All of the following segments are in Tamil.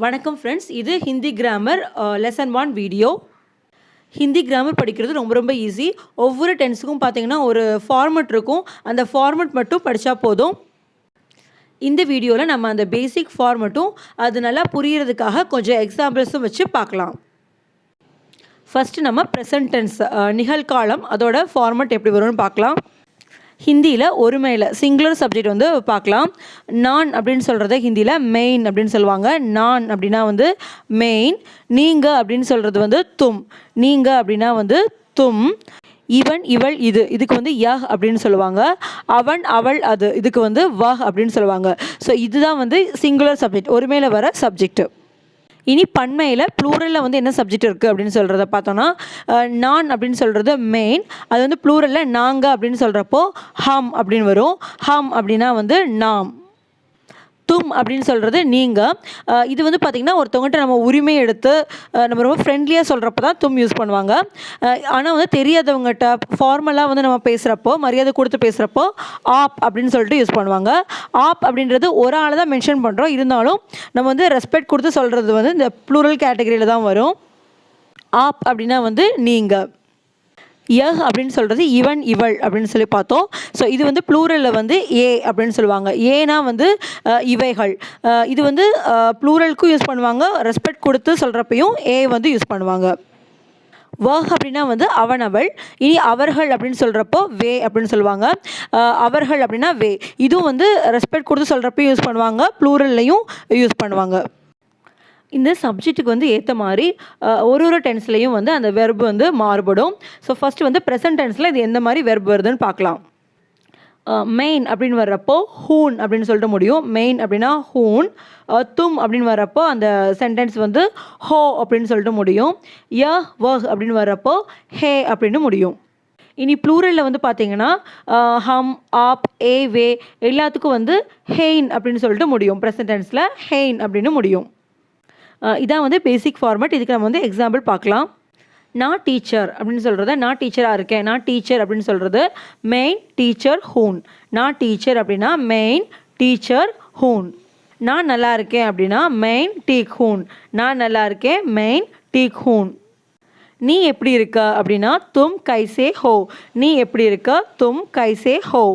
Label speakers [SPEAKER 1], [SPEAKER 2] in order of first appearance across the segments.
[SPEAKER 1] வணக்கம் ஃப்ரெண்ட்ஸ், இது Hindi grammar lesson 1 video. Hindi grammar படிக்கிறது ரொம்ப ஈஸி. ஒவ்வொரு டென்ஸுக்கும் பார்த்தீங்கன்னா ஒரு ஃபார்மெட் இருக்கும். அந்த ஃபார்மெட் மட்டும் படித்தா போதும். இந்த வீடியோவில் நம்ம அந்த பேசிக் ஃபார்மெட்டும் அது நல்லா புரியறதுக்காக கொஞ்சம் எக்ஸாம்பிள்ஸும் வச்சு பார்க்கலாம். ஃபஸ்ட்டு நம்ம ப்ரெசன்ட் டென்ஸ் நிகழ்காலம் அதோட ஃபார்மெட் எப்படி வரும்னு பார்க்கலாம். ஹிந்தியில் ஒருமையில் சிங்குலர் சப்ஜெக்ட் வந்து பார்க்கலாம். நான் அப்படின்னு சொல்கிறத ஹிந்தியில் மெயின் அப்படின்னு சொல்லுவாங்க. நான் அப்படின்னா வந்து மெயின். நீங்கள் அப்படின்னு சொல்கிறது வந்து தும். நீங்கள் அப்படின்னா வந்து தும். இவன் இவள் இதுக்கு வந்து யஹ் அப்படின்னு சொல்லுவாங்க. அவன் அவள் அது இதுக்கு வந்து வஹ் அப்படின்னு சொல்லுவாங்க. ஸோ இதுதான் வந்து சிங்குலர் சப்ஜெக்ட், ஒருமையில் வர சப்ஜெக்ட். இனி பன்மையில் ப்ளூரலில் வந்து என்ன சப்ஜெக்ட் இருக்குது அப்படின்னு சொல்கிறத பார்த்தோன்னா, நான் அப்படின்னு சொல்கிறது மெயின். அது வந்து ப்ளூரலில் நாங்கள் அப்படின்னு சொல்கிறப்போ ஹம் அப்படின்னு வரும். ஹம் அப்படின்னா வந்து நாம். தும் அப்படின்னு சொல்கிறது நீங்கள். இது வந்து பார்த்திங்கன்னா ஒருத்தவங்கள்ட்ட நம்ம உரிமை எடுத்து நம்ம ரொம்ப ஃப்ரெண்ட்லியாக சொல்கிறப்ப தான் தும் யூஸ் பண்ணுவாங்க. ஆனால் வந்து தெரியாதவங்ககிட்ட ஃபார்மலாக வந்து நம்ம பேசுகிறப்போ, மரியாதை கொடுத்து பேசுகிறப்போ ஆப் அப்படின்னு சொல்லிட்டு யூஸ் பண்ணுவாங்க. ஆப் அப்படின்றது ஒரு ஆளை தான் மென்ஷன் பண்ணுறோம், இருந்தாலும் நம்ம வந்து ரெஸ்பெக்ட் கொடுத்து சொல்கிறது வந்து இந்த ப்ளூரல் கேட்டகரியில் தான் வரும். ஆப் அப்படின்னா வந்து நீங்கள். யஹ் அப்படின்னு சொல்கிறது இவன் இவள் அப்படின்னு சொல்லி பார்த்தோம். ஸோ இது வந்து ப்ளூரலில் வந்து ஏ அப்படின்னு சொல்லுவாங்க. ஏனா வந்து இவைகள். இது வந்து ப்ளூரலுக்கும் யூஸ் பண்ணுவாங்க, ரெஸ்பெக்ட் கொடுத்து சொல்கிறப்பையும் ஏ வந்து யூஸ் பண்ணுவாங்க. வஹ் அப்படின்னா வந்து அவன் அவள். இனி அவர்கள் அப்படின்னு சொல்கிறப்போ வே அப்படின்னு சொல்லுவாங்க. அவர்கள் அப்படின்னா வே. இதுவும் வந்து ரெஸ்பெக்ட் கொடுத்து சொல்கிறப்பையும் யூஸ் பண்ணுவாங்க, ப்ளூரல்லையும் யூஸ் பண்ணுவாங்க. இந்த சப்ஜெக்ட்டுக்கு வந்து ஏற்ற மாதிரி ஒரு டென்ஸ்லையும் வந்து அந்த வெர்பு வந்து மாறுபடும். ஸோ ஃபஸ்ட்டு வந்து ப்ரெசன்ட் டென்ஸில் இது எந்த மாதிரி வெர்பு வருதுன்னு பார்க்கலாம். மெயின் அப்படின்னு வர்றப்போ ஹூன் அப்படின்னு சொல்லிட்டு முடியும். மெயின் அப்படின்னா ஹூன். தும் அப்படின்னு வர்றப்போ அந்த சென்டென்ஸ் வந்து ஹோ அப்படின்னு சொல்லிட்டு முடியும். ய வஹ் அப்படின்னு வர்றப்போ ஹே அப்படின்னு முடியும். இனி ப்ளூரலில் வந்து பார்த்தீங்கன்னா ஹம், ஆப், ஏ, வே எல்லாத்துக்கும் வந்து ஹெயின் அப்படின்னு சொல்லிட்டு முடியும். ப்ரெசன்ட் டென்ஸில் ஹெயின் அப்படின்னு முடியும். இதான் வந்து பேசிக் ஃபார்மேட். இதுக்கு நம்ம வந்து எக்ஸாம்பிள் பார்க்கலாம். நான் டீச்சர் அப்படின்னு சொல்கிறத நான் டீச்சராக இருக்கேன். நான் டீச்சர் அப்படின்னு சொல்கிறது மெயின் டீச்சர் ஹூன். நான் டீச்சர் அப்படின்னா மெயின் டீச்சர் ஹூன். நான் நல்லா இருக்கேன் அப்படின்னா மெயின் டீக் ஹூன். நான் நல்லா இருக்கேன் மெயின் டீக் ஹூன். நீ எப்படி இருக்க அப்படின்னா தும் கைசே ஹோ. நீ எப்படி இருக்க தும் கைசே ஹோ.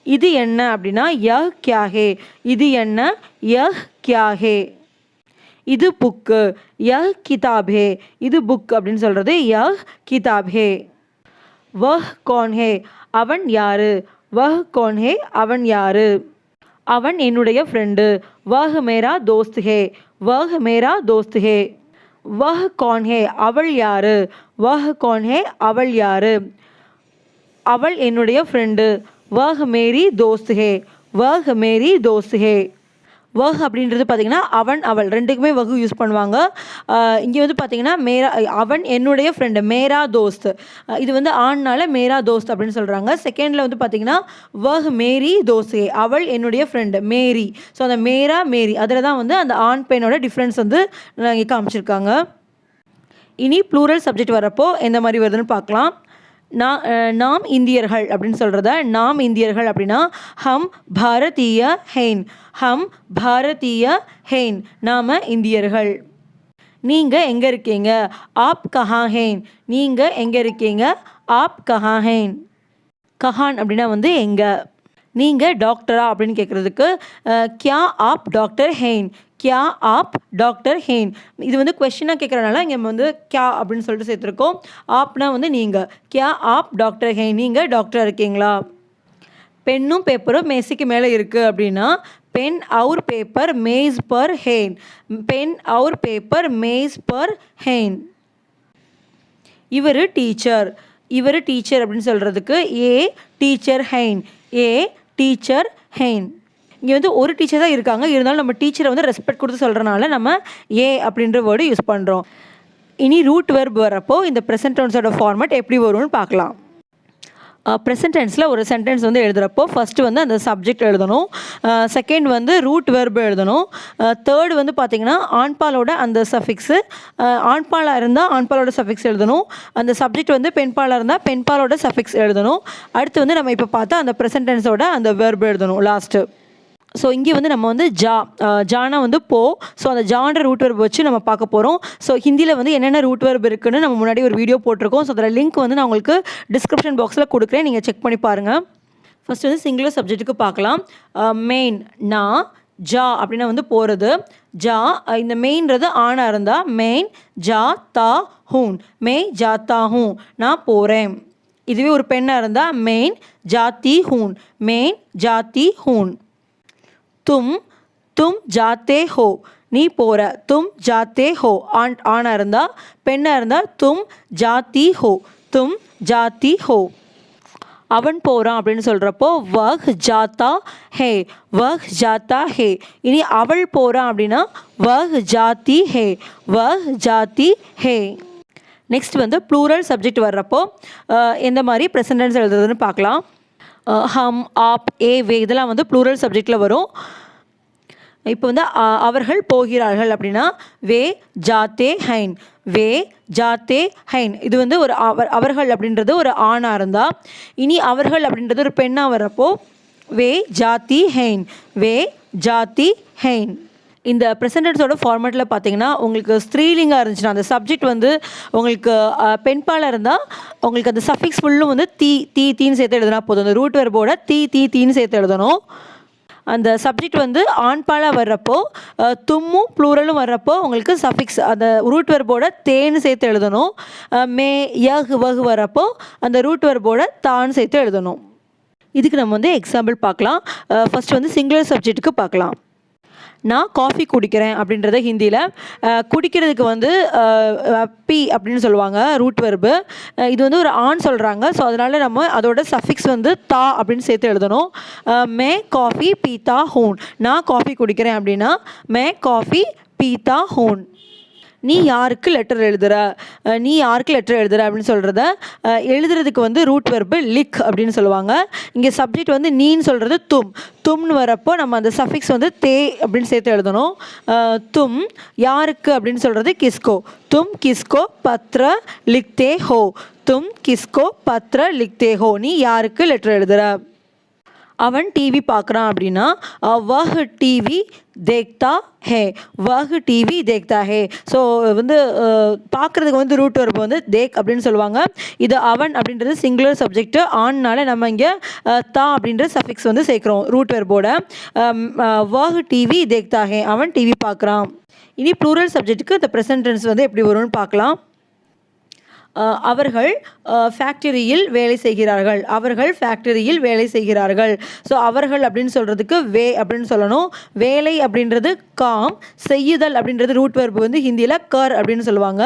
[SPEAKER 1] இது என்ன அப்படின்னா யஹ் கியா ஹே. இது என்ன யஹ் கியா ஹே. இது புக்கு. யஹ் கிதாப் ஹே. இது புக் அப்படின்னு சொல்கிறது யஹ் கிதாப் ஹே. வஹ் கௌன் ஹே. அவன் யாரு. வஹ் கௌன் ஹே. அவன் யாரு. அவன் என்னுடைய ஃப்ரெண்டு. வஹ் மேரா தோஸ்த் ஹே. வஹ் மேரா தோஸ்த் ஹே. வஹ் கௌன் ஹே. அவள் யாரு. வஹ் கௌன் ஹே. அவள் யாரு. அவள் என்னுடைய ஃப்ரெண்டு. வஹ் மேரி தோஸ்த் ஹே. வஹ் மேரி தோஸ்த் ஹே. வஹ் அப்படின்றது பார்த்திங்கன்னா அவன் அவள் ரெண்டுக்குமே வஹு யூஸ் பண்ணுவாங்க. இங்கே வந்து பார்த்திங்கன்னா மேரா அவன் என்னுடைய ஃப்ரெண்டு மேரா தோஸ்த். இது வந்து ஆண்னால மேரா தோஸ்த் அப்படின்னு சொல்கிறாங்க. செகண்டில் வந்து பார்த்திங்கன்னா வஹ் மேரி தோஸ்த். அவள் என்னுடைய ஃப்ரெண்டு மேரி. ஸோ அந்த மேரா மேரி அதில் தான் வந்து அந்த ஆண் பெண்ணோட டிஃப்ரென்ஸ் வந்து இங்கே காமிச்சிருக்காங்க. இனி ப்ளூரல் சப்ஜெக்ட் வரப்போ எந்த மாதிரி வருதுன்னு பார்க்கலாம். நாம் இந்தியர்கள் அப்படின்னு சொல்கிறத நாம் இந்தியர்கள் அப்படின்னா ஹம் பாரதிய ஹெயின். ஹம் பாரதிய ஹெயின். நாம் இந்தியர்கள். நீங்கள் எங்கே இருக்கீங்க. ஆப் கஹா ஹெயின். நீங்கள் எங்கே இருக்கீங்க. ஆப் கஹா ஹெயின். கஹான் அப்படின்னா வந்து எங்கே. நீங்கள் டாக்டரா அப்படின்னு கேட்குறதுக்கு கியா ஆப் டாக்டர் ஹெயின். கியா ஆப் டாக்டர் ஹெயின். இது வந்து கொஸ்டினாக கேட்குறதுனால இங்கே வந்து கியா அப்படின்னு சொல்லிட்டு சேர்த்துருக்கோம். ஆப்னா வந்து நீங்கள். கியா ஆப் டாக்டர் ஹெயின். நீங்கள் டாக்டராக இருக்கீங்களா. பென்னும் பேப்பரும் மேசைக்கு மேலே இருக்குது அப்படின்னா பென் அவுர் பேப்பர் மேஸ் பர் ஹெயின். பென் அவுர் பேப்பர் மேஸ் பர் ஹெயின். இவர் டீச்சர். இவர் டீச்சர் அப்படின்னு சொல்கிறதுக்கு ஏ டீச்சர் ஹெயின். ஏ டீச்சர் ஹெயின். இங்கே வந்து ஒரு டீச்சர் தான் இருக்காங்க, இருந்தாலும் நம்ம டீச்சரை வந்து ரெஸ்பெக்ட் கொடுத்து சொல்கிறனால நம்ம ஏ அப்படின்ற வேர்டு யூஸ் பண்ணுறோம். இனி ரூட் வெர்ப் வரப்போ இந்த ப்ரெசன்ட் டென்ஸோட ஃபார்மேட் எப்படி வரும்னு பார்க்கலாம். ப்ரெசன்ட் டென்ஸில் ஒரு சென்டென்ஸ் வந்து எழுதுகிறப்போ ஃபஸ்ட்டு வந்து அந்த சப்ஜெக்ட் எழுதணும். செகண்ட் வந்து ரூட் வெர்பு எழுதணும். தேர்டு வந்து பார்த்திங்கன்னா ஆண்பாலோட அந்த சஃபிக்ஸு. ஆண்பாலாக இருந்தால் ஆண்பாலோட சஃபிக்ஸ் எழுதணும். அந்த சப்ஜெக்ட் வந்து பெண்பாலாக இருந்தால் பெண்பாலோட சஃபிக்ஸ் எழுதணும். அடுத்து வந்து நம்ம இப்போ பார்த்தா அந்த ப்ரெசன்ட் டென்ஸோட அந்த வெர்பு எழுதணும் லாஸ்ட்டு. ஸோ இங்கே வந்து நம்ம வந்து ஜானா வந்து போ. ஸோ அந்த ஜான்ற ரூட் வெர்ப் வச்சு நம்ம பார்க்க போகிறோம். ஸோ ஹிந்தியில் வந்து என்னென்ன ரூட் வெர்ப் இருக்குன்னு நம்ம முன்னாடி ஒரு வீடியோ போட்டிருக்கோம். ஸோ அதில் லிங்க் வந்து நான் உங்களுக்கு டிஸ்கிரிப்ஷன் பாக்ஸில் கொடுக்குறேன், நீங்கள் செக் பண்ணி பாருங்கள். ஃபஸ்ட்டு வந்து சிங்குலர் சப்ஜெக்ட்டுக்கு பார்க்கலாம். மெயின் நான், ஜா அப்படின்னா வந்து போகிறது. ஜா இந்த மெயின்றது ஆணாக இருந்தால் மெயின் ஜா தா ஹூன், மெய் ஜாத்தா ஹூன், நான் போகிறேன். இதுவே ஒரு பெண்ணாக இருந்தால் மெயின் ஜாத்தி ஹூன், மெயின் ஜாத்தி ஹூன். தும் ஜாத்தே ஹோ, நீ போகிற. தும் ஜாத்தே ஹோ ஆணாக இருந்தால், பெண்ணாக இருந்தால் தும் ஜாத்தி ஹோ, தும் ஜாத்தி ஹோ. அவன் போகிறான் அப்படின்னு சொல்கிறப்போ வஹ் ஜாத்தா ஹே, வஹ் ஜாத்தா ஹே. இனி அவள் போகிறான் அப்படின்னா வஹ் ஜாத்தி ஹே, வஹ் ஜாத்தி ஹே. நெக்ஸ்ட் வந்து ப்ளூரல் சப்ஜெக்ட் வர்றப்போ எந்த மாதிரி ப்ரெசன்ட் டென்ஸ் எழுதுறதுன்னு பார்க்கலாம். ஹம், ஆப், ஏ, வே இதெல்லாம் வந்து ப்ளூரல் சப்ஜெக்டில் வரும். இப்போ வந்து அவர்கள் போகிறார்கள் அப்படின்னா வே ஜாத்தே ஹைன், வே ஜாத்தே ஹைன். இது வந்து ஒரு அவர்கள் அப்படின்றது ஒரு ஆணாக இருந்தால், இனி அவர்கள் அப்படின்றது ஒரு பெண்ணாக வர்றப்போ வே ஜாத்தி ஹைன், வே ஜாத்தி ஹைன். இந்த ப்ரெசன்டென்ஸோட ஃபார்மேட்டில் பார்த்தீங்கன்னா உங்களுக்கு ஸ்திரீலிங்காக இருந்துச்சுன்னா அந்த சப்ஜெக்ட் வந்து உங்களுக்கு பெண்பாலாக இருந்தால் உங்களுக்கு அந்த சஃபிக்ஸ் ஃபுல்லும் வந்து தீன்னு சேர்த்து எழுதுனா போதும். அந்த ரூட் வெர்போட தீன்னு சேர்த்து எழுதணும். அந்த சப்ஜெக்ட் வந்து ஆண்பாலாக வர்றப்போ தும்மும் ப்ளூரலும் வர்றப்போ உங்களுக்கு சஃபிக்ஸ் அந்த ரூட் வெர்போட தேன்னு சேர்த்து எழுதணும். மே யஹ் வஹ் வர்றப்போ அந்த ரூட் வெர்போட தான்னு சேர்த்து எழுதணும். இதுக்கு நம்ம வந்து எக்ஸாம்பிள் பார்க்கலாம். ஃபஸ்ட்டு வந்து சிங்குலர் சப்ஜெக்ட்டுக்கு பார்க்கலாம். நான் காஃபி குடிக்கிறேன் அப்படின்றத ஹிந்தியில் குடிக்கிறதுக்கு வந்து பி அப்படின்னு சொல்லுவாங்க ரூட் வெர்பு. இது வந்து ஒரு ஆண் சொல்கிறாங்க. ஸோ அதனால் நம்ம அதோட சஃபிக்ஸ் வந்து தா அப்படின்னு சேர்த்து எழுதணும். மே காஃபி பீத்தா ஹூன், நான் காஃபி குடிக்கிறேன் அப்படின்னா மே காஃபி பீத்தா ஹூன். நீ யாருக்கு லெட்டர் எழுதுகிற, நீ யாருக்கு லெட்டர் எழுதுகிற அப்படின்னு சொல்கிறத எழுதுறதுக்கு வந்து ரூட் வெர்பு லிக் அப்படின்னு சொல்லுவாங்க. இங்கே சப்ஜெக்ட் வந்து நீன்னு சொல்கிறது தும்னு வரப்போ நம்ம அந்த சஃபிக்ஸ் வந்து தே அப்படின்னு சேர்த்து எழுதணும். தும் யாருக்கு அப்படின்னு சொல்கிறது கிஸ்கோ, தும் கிஸ்கோ பத்ர லிக்தே ஹோ, தும் கிஸ்கோ பத்ர லிக்தே ஹோ, நீ யாருக்கு லெட்டர் எழுதுகிற. அவன் டிவி பார்க்குறான் அப்படின்னா வஹ் டிவி தேக்தா ஹே, வஹ் டிவி தேக்தா ஹே. ஸோ வந்து பார்க்குறதுக்கு வந்து ரூட் வெர்பு வந்து தேக் அப்படின்னு சொல்லுவாங்க. இது அவன் அப்படின்றது சிங்குலர் சப்ஜெக்ட் ஆண்னால நம்ம இங்கே தா அப்படின்ற சஃபிக்ஸ் வந்து சேர்க்குறோம் ரூட் வெர்போட. வஹ் டிவி தேக்தா ஹே, அவன் டிவி பார்க்குறான். இனி ப்ளூரல் சப்ஜெக்ட்டுக்கு இந்த ப்ரெசன்ட் டென்ஸ் வந்து எப்படி வரும்னு பார்க்கலாம். அவர்கள் ஃபேக்டரியில் வேலை செய்கிறார்கள், அவர்கள் ஃபேக்டரியில் வேலை செய்கிறார்கள். ஸோ அவர்கள் அப்படின்னு சொல்கிறதுக்கு வே அப்படின்னு சொல்லணும். வேலை அப்படின்றது காம், செய்யுதல் அப்படின்றது ரூட் வெர்பு வந்து ஹிந்தியில் கர் அப்படின்னு சொல்லுவாங்க.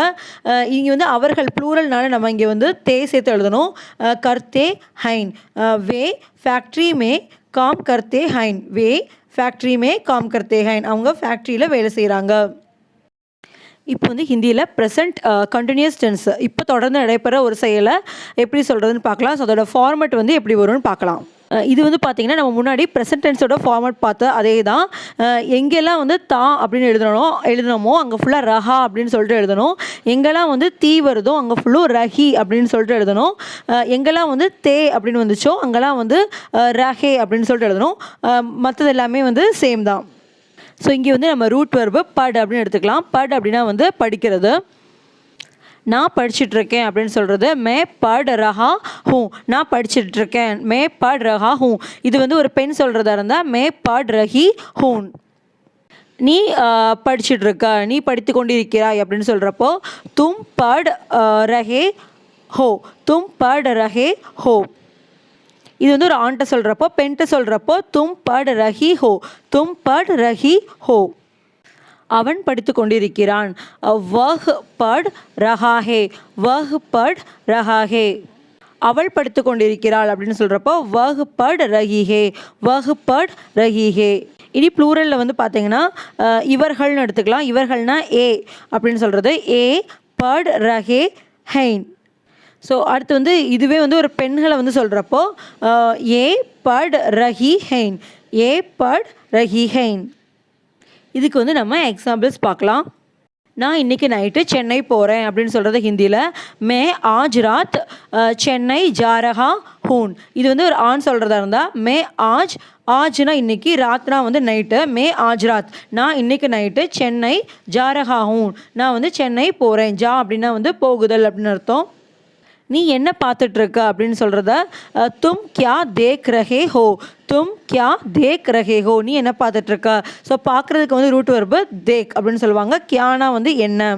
[SPEAKER 1] இங்கே வந்து அவர்கள் ப்ளூரல்னால நம்ம இங்கே வந்து தே சேர்த்து எழுதணும். கர்த்தே ஹைன், வே ஃபேக்ட்ரி மே காம் கர்த்தே ஹைன், வே ஃபேக்ட்ரி மே காம் கர்த்தே ஹைன், அவங்க ஃபேக்ட்ரியில் வேலை செய்கிறாங்க. இப்போ வந்து ஹிந்தியில் ப்ரெசன்ட் கண்டினியூஸ் டென்ஸ் இப்போ தொடர்ந்து நடைபெற ஒரு செயலை எப்படி சொல்கிறதுன்னு பார்க்கலாம். ஸோ அதோட ஃபார்மேட் வந்து எப்படி வரும்னு பார்க்கலாம். இது வந்து பார்த்திங்கன்னா நம்ம முன்னாடி ப்ரெசன்ட் டென்ஸோட ஃபார்மேட் பார்த்து அதே தான். எங்கெல்லாம் வந்து தா அப்படின்னு எழுதணுமோ அங்கே ஃபுல்லாக ரஹா அப்படின்னு சொல்லிட்டு எழுதணும். எங்கெல்லாம் வந்து தீ வருதோ அங்கே ஃபுல்லும் ரஹி அப்படின்னு சொல்லிட்டு எழுதணும். எங்கெல்லாம் வந்து தே அப்படின்னு வந்துச்சோ அங்கெல்லாம் வந்து ரஹே அப்படின்னு சொல்லிட்டு எழுதணும். மற்றது எல்லாமே வந்து சேம் தான். ஸோ இங்கே வந்து நம்ம ரூட் வெர்பு பட் அப்படின்னு எடுத்துக்கலாம். பட் அப்படின்னா வந்து படிக்கிறது. நான் படிச்சுட்ருக்கேன் அப்படின்னு சொல்கிறது மே பட் ரஹா ஹூ, நான் படிச்சுட்ருக்கேன் மே பட் ரஹா ஹூ. இது வந்து ஒரு பெண் சொல்கிறதா இருந்தால் மே பட் ரஹி ஹூன். நீ படிச்சுட்ருக்க, நீ படித்து கொண்டு இருக்கிறாய் அப்படின்னு சொல்கிறப்போ தும் பட் ரஹே ஹோ, தும் பட் ரஹே ஹோ. இது வந்து ஒரு ஆண்ட்ட சொல்கிறப்போ, பெண்ட்ட சொல்கிறப்போ தும் பட் ரஹி ஹோ, தும் பட் ரஹி ஹோ. அவன் படித்து கொண்டிருக்கிறான் வஹ் பட் ரஹா ஹே, வஹ் பட் ரஹா ஹே. அவள் படித்து கொண்டிருக்கிறாள் அப்படின்னு சொல்கிறப்போ வஹ் பட் ரஹி ஹே, வஹ் பட் ரஹி ஹே. இனி ப்ளூரலில் வந்து பார்த்தீங்கன்னா இவர்கள்னு எடுத்துக்கலாம். இவர்கள்னா ஏ அப்படின்னு சொல்கிறது ஏ பட் ரஹே ஹைன். ஸோ அடுத்து வந்து இதுவே வந்து ஒரு பெண்களை வந்து சொல்கிறப்போ ஏ பட் ரஹி ஹைன், ஏ பட் ரஹி ஹைன். இதுக்கு வந்து நம்ம எக்ஸாம்பிள்ஸ் பார்க்கலாம். நான் இன்றைக்கி நைட்டு சென்னை போகிறேன் அப்படின்னு சொல்கிறது ஹிந்தியில் மே ஆஜ் ராத் சென்னை ஜா ரஹா ஹூன். இது வந்து ஒரு ஆண் சொல்கிறதா இருந்தால் மே ஆஜ் ஆஜ்னா இன்னைக்கு, ராத்னா வந்து நைட்டு. மே ஆஜ் ராத், நான் இன்னைக்கு நைட்டு. சென்னை ஜா ரஹா ஹூம், நான் வந்து சென்னை போகிறேன். ஜா அப்படின்னா வந்து போகுதல் அப்படின்னு அர்த்தம். நீ என்ன பார்த்துட்ருக்க அப்படின்னு சொல்கிறத தும் கியா தேக் ரஹே ஹோ, தும் கியா தேக் ரஹே ஹோ, நீ என்ன பார்த்துட்ருக்க. ஸோ பார்க்குறதுக்கு வந்து ரூட் வெர்பு தேக் அப்படின்னு சொல்லுவாங்க. கியானா வந்து என்ன.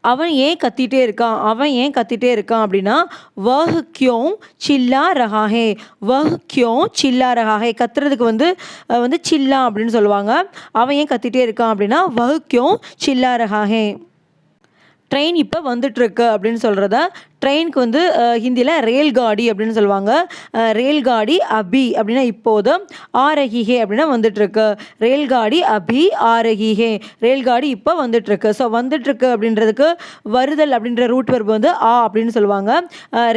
[SPEAKER 1] அவன் ஏன் கத்திட்டே இருக்கான், அவன் ஏன் கத்திட்டே இருக்கான் அப்படின்னா வஹ் கியோம் சில்லா ரஹா ஹே, வஹ் கியோம் சில்லா ரஹா ஹே, கத்துறதுக்கு வந்து வந்து சில்லா அப்படின்னு சொல்லுவாங்க. அவன் ஏன் கத்திட்டே இருக்கான் அப்படின்னா வஹ் கியோம் சில்லா ரஹா ஹே. ட்ரெயின் இப்போ வந்துட்டுருக்கு அப்படின்னு சொல்கிறத ட்ரெயினுக்கு வந்து ஹிந்தியில் ரேல்காடி அப்படின்னு சொல்லுவாங்க. ரேல்காடி அபி அப்படின்னா இப்போது, ஆரஹிஹே அப்படின்னா வந்துட்டுருக்கு. ரேல்காடி அபி ஆரஹிஹே, ரேல்காடி இப்போ வந்துட்டுருக்கு. ஸோ வந்துட்டுருக்கு அப்படின்றதுக்கு வருதல் அப்படின்ற ரூட் வெர்பு வந்து அப்படின்னு சொல்லுவாங்க.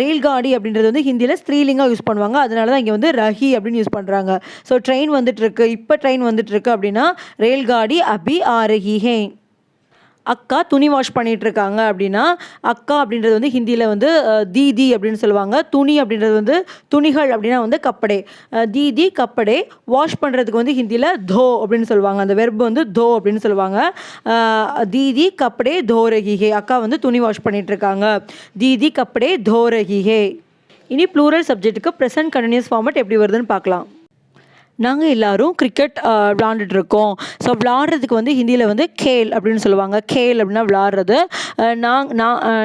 [SPEAKER 1] ரேல்காடி அப்படின்றது வந்து ஹிந்தியில் ஸ்திரீலிங்காக யூஸ் பண்ணுவாங்க. அதனால தான் இங்கே வந்து ரஹி அப்படின்னு யூஸ் பண்ணுறாங்க. ஸோ ட்ரெயின் வந்துட்டுருக்கு, இப்போ ட்ரெயின் வந்துட்டுருக்கு அப்படின்னா ரேல்காடி அபி ஆரஹிஹே. அக்கா துணி வாஷ் பண்ணிகிட்ருக்காங்க அப்படின்னா அக்கா அப்படின்றது வந்து ஹிந்தியில் வந்து தீதி அப்படின்னு சொல்லுவாங்க. துணி அப்படின்றது வந்து துணிகள் அப்படின்னா வந்து கப்படே. தீதி கப்படே. வாஷ் பண்ணுறதுக்கு வந்து ஹிந்தியில் தோ அப்படின்னு சொல்லுவாங்க. அந்த வெர்பு வந்து தோ அப்படின்னு சொல்லுவாங்க. தீதி கப்படே தோ ரஹிஹே, அக்கா வந்து துணி வாஷ் பண்ணிகிட்ருக்காங்க. தீதி கப்படே தோ ரஹிஹே. இனி ப்ளூரல் சப்ஜெக்ட்டுக்கு ப்ரெசன்ட் கண்டினியூஸ் ஃபார்மட் எப்படி வருதுன்னு பார்க்கலாம். நாங்கள் எல்லோரும் கிரிக்கெட் விளாண்டுட்ருக்கோம். ஸோ விளாட்றதுக்கு வந்து ஹிந்தியில் வந்து கேல் அப்படின்னு சொல்லுவாங்க. கேல் அப்படின்னா விளாட்றது.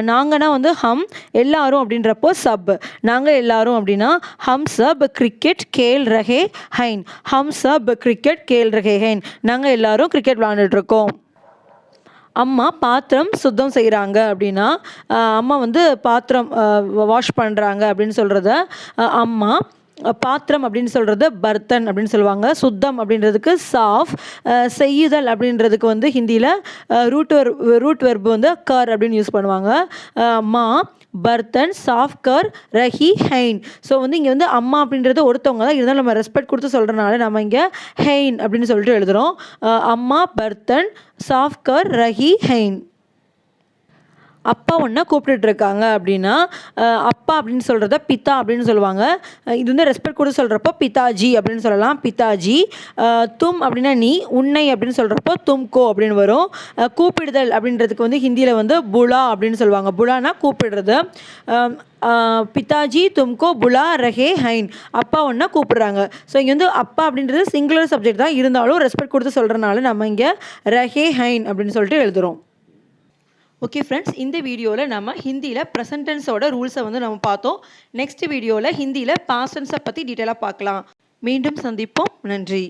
[SPEAKER 1] நாங்கன்னா வந்து ஹம், எல்லோரும் அப்படின்றப்போ சப். நாங்கள் எல்லோரும் அப்படின்னா ஹம் சப் கிரிக்கெட் கேல் ரஹே ஹைன், ஹம் சப் கிரிக்கெட் கேல் ரஹே ஹைன், நாங்கள் எல்லோரும் கிரிக்கெட் விளாண்டுட்ருக்கோம். அம்மா பாத்திரம் சுத்தம் செய்கிறாங்க அப்படின்னா அம்மா வந்து பாத்திரம் வாஷ் பண்ணுறாங்க அப்படின்னு சொல்கிறத அம்மா. பாத்திரம் அப்படின்னு சொல்கிறது பர்த்தன் அப்படின்னு சொல்லுவாங்க. சுத்தம் அப்படின்றதுக்கு சாஃப். செய்யுதல் அப்படின்றதுக்கு வந்து ஹிந்தியில் ரூட் வெர்பு வந்து கர் அப்படின்னு யூஸ் பண்ணுவாங்க. மா பர்த்தன் சாஃப் கர் ரஹி ஹைன். ஸோ வந்து இங்கே வந்து அம்மா அப்படின்றது ஒருத்தவங்க தான், இருந்தாலும் நம்ம ரெஸ்பெக்ட் கொடுத்து சொல்கிறனால நம்ம இங்கே ஹைன் அப்படின்னு சொல்லிட்டு எழுதுகிறோம். அம்மா பர்த்தன் சாஃப் கர் ரஹி ஹைன். அப்பா ஒன்றை கூப்பிட்டுட்ருக்காங்க அப்படின்னா அப்பா அப்படின்னு சொல்கிறத பித்தா அப்படின்னு சொல்லுவாங்க. இது வந்து ரெஸ்பெக்ட் கூட சொல்கிறப்போ பிதாஜி அப்படின்னு சொல்லலாம். பிதாஜி. தும் அப்படின்னா நீ, உன்னை அப்படின்னு சொல்கிறப்போ தும்கோ அப்படின்னு வரும். கூப்பிடுதல் அப்படின்றதுக்கு வந்து ஹிந்தியில் வந்து புலா அப்படின்னு சொல்லுவாங்க. புலானா கூப்பிடுறது. பிதாஜி தும்கோ புலா ரஹே ஹைன், அப்பா ஒன்றா கூப்பிடுறாங்க. ஸோ இங்கே வந்து அப்பா அப்படின்றது சிங்குலர் சப்ஜெக்ட் தான், இருந்தாலும் ரெஸ்பெக்ட் கொடுத்து சொல்கிறனால நம்ம இங்கே ரஹே ஹைன் அப்படின்னு சொல்லிட்டு எழுதுகிறோம். ஓகே ஃப்ரெண்ட்ஸ், இந்த வீடியோவில் நம்ம ஹிந்தியில் ப்ரெசன்ட் டென்ஸோட ரூல்ஸை வந்து நம்ம பார்த்தோம். நெக்ஸ்ட் வீடியோவில் ஹிந்தியில் பாஸ்ட் டென்ஸை பற்றி டீட்டெயிலாக பார்க்கலாம். மீண்டும் சந்திப்போம். நன்றி.